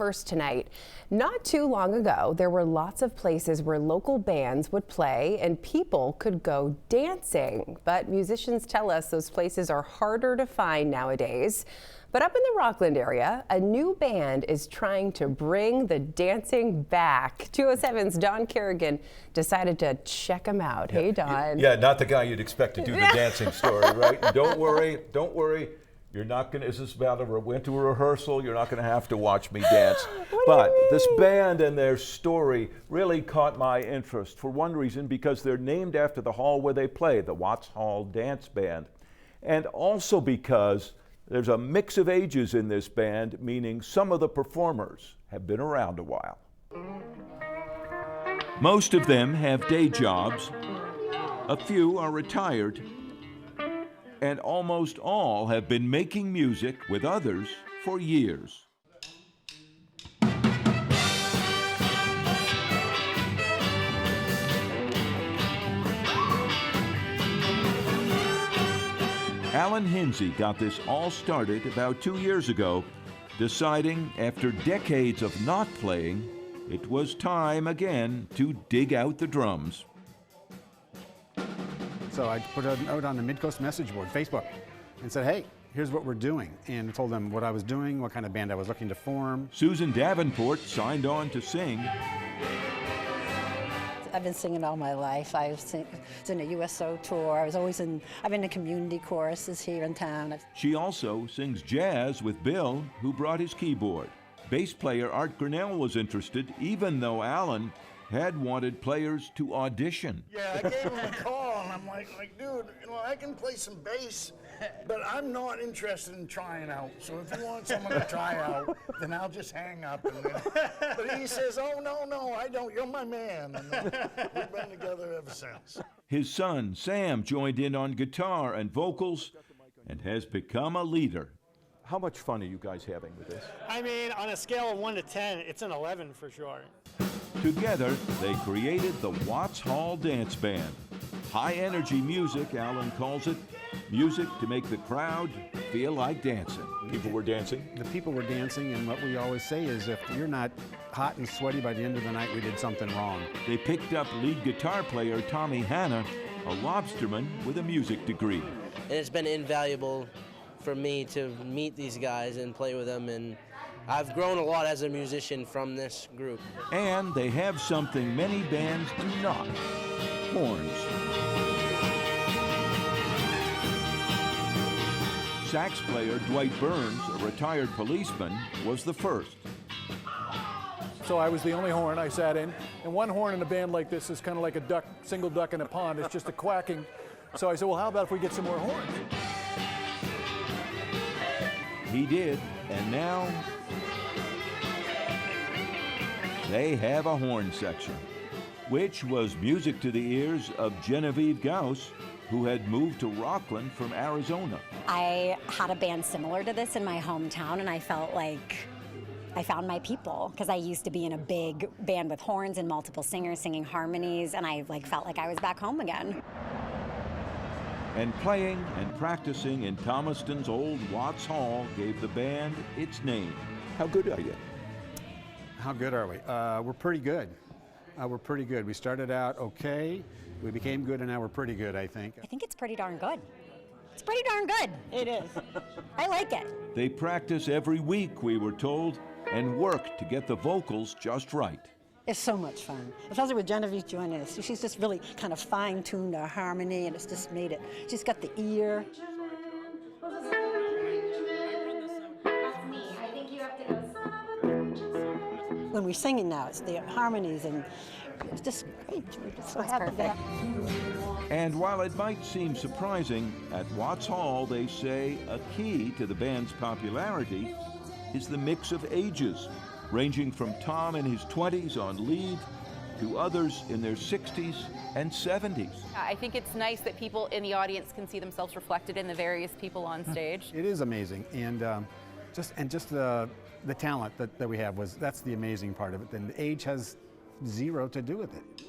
First tonight. Not too long ago, there were lots of places where local bands would play and people could go dancing. But musicians tell us those places are harder to find nowadays. But up in the Rockland area, a new band is trying to bring the dancing back. 207's Don Kerrigan decided to check them out. Hey, Don. Yeah, not the guy you'd expect to do the dancing story, right? Don't worry. You're not going to, this is about went to a rehearsal. You're not going to have to watch me dance. But this band and their story really caught my interest for one reason, because they're named after the hall where they play, the Watts Hall Dance Band. And also because there's a mix of ages in this band, meaning some of the performers have been around a while. Most of them have day jobs. A few are retired. And almost all have been making music with others for years. Alan Hinsey got this all started about 2 years ago, deciding after decades of not playing, it was time again to dig out the drums. So I put a note on the Midcoast message board, Facebook, and said, hey, here's what we're doing. And I told them what I was doing, what kind of band I was looking to form. Susan Davenport signed on to sing. I've been singing all my life. I was in a USO tour. I've been in community choruses here in town. She also sings jazz with Bill, who brought his keyboard. Bass player Art Grinnell was interested, even though Alan had wanted players to audition. Yeah, I gave him a call, and I'm like, dude, I can play some bass, but I'm not interested in trying out. So if you want someone to try out, then I'll just hang up. But he says, oh, no, I don't. You're my man. And we've been together ever since. His son, Sam, joined in on guitar and vocals and has become a leader. How much fun are you guys having with this? I mean, on a scale of 1 to 10, it's an 11 for sure. Together, they created the Watts Hall Dance Band. High-energy music, Alan calls it. Music to make the crowd feel like dancing. People were dancing? The people were dancing, and what we always say is if you're not hot and sweaty by the end of the night, we did something wrong. They picked up lead guitar player Tommy Hanna, a lobsterman with a music degree. And it's been invaluable for me to meet these guys and play with them, and I've grown a lot as a musician from this group. And they have something many bands do not: horns. Sax player Dwight Burns, a retired policeman, was the first. So I was the only horn I sat in, and one horn in a band like this is kind of like a duck, single duck in a pond. It's just a quacking. So I said, well, how about if we get some more horns? He did, and now they have a horn section, which was music to the ears of Genevieve Gauss, who had moved to Rockland from Arizona. I had a band similar to this in my hometown, and I felt like I found my people, because I used to be in a big band with horns and multiple singers singing harmonies, and I felt like I was back home again. And playing and practicing in Thomaston's old Watts Hall gave the band its name. How good are you? How good are we? We're pretty good. We're pretty good. We started out okay, we became good, and now we're pretty good, I think. I think it's pretty darn good. It's pretty darn good. It is. I like it. They practice every week, we were told, and work to get the vocals just right. It's so much fun. Especially with Genevieve joining us. She's just really kind of fine-tuned our harmony, and it's just made it. She's got the ear. When we're singing now, it's the harmonies, and it's just great. We're just so happy. Perfect. And while it might seem surprising, at Watts Hall they say a key to the band's popularity is the mix of ages, ranging from Tom in his 20s on lead to others in their 60s and 70s. I think it's nice that people in the audience can see themselves reflected in the various people on stage. It is amazing, and just the talent that we have that's the amazing part of it. And age has zero to do with it.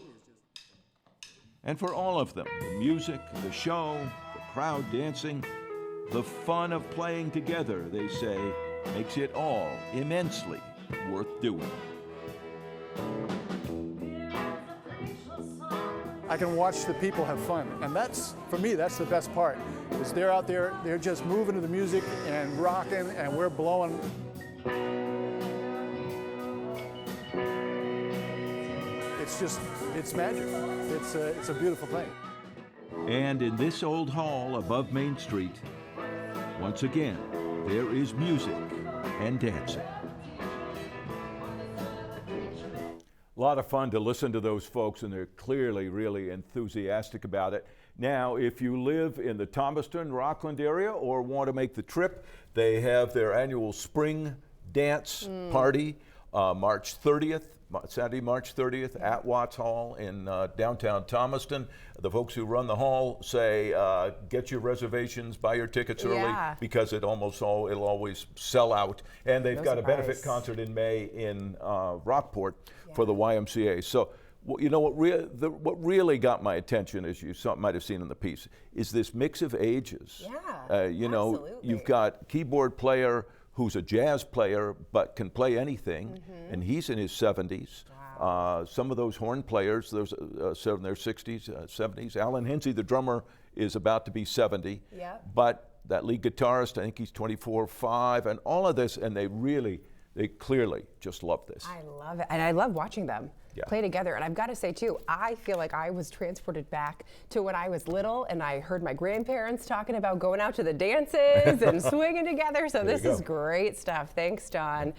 And for all of them, the music, the show, the crowd dancing, the fun of playing together, they say, makes it all immensely worth doing. I can watch the people have fun, and that's, for me, that's the best part, is they're out there, they're just moving to the music and rocking, and we're blowing. It's magic. It's a beautiful thing. And in this old hall above Main Street, once again, there is music and dancing. A lot of fun to listen to those folks, and they're clearly really enthusiastic about it. Now, if you live in the Thomaston, Rockland area or want to make the trip, they have their annual spring dance party March 30th. Saturday, March 30th at Watts Hall in downtown Thomaston. The folks who run the hall say get your reservations, buy your tickets early because it'll always sell out. And they've got a benefit concert in May in Rockport for the YMCA. So you know what really got my attention, as you might have seen in the piece, is this mix of ages. Yeah, you know, you've got keyboard player who's a jazz player but can play anything, and he's in his 70s. Wow. Some of those horn players, those in their 60s, 70s. Alan Hinsey, the drummer, is about to be 70. Yep. But that lead guitarist, I think he's 24-5, and all of this, and they clearly just love this. I love it, and I love watching them play together. And I've got to say too, I feel like I was transported back to when I was little, and I heard my grandparents talking about going out to the dances and swinging together. So this is great stuff. Thanks, John.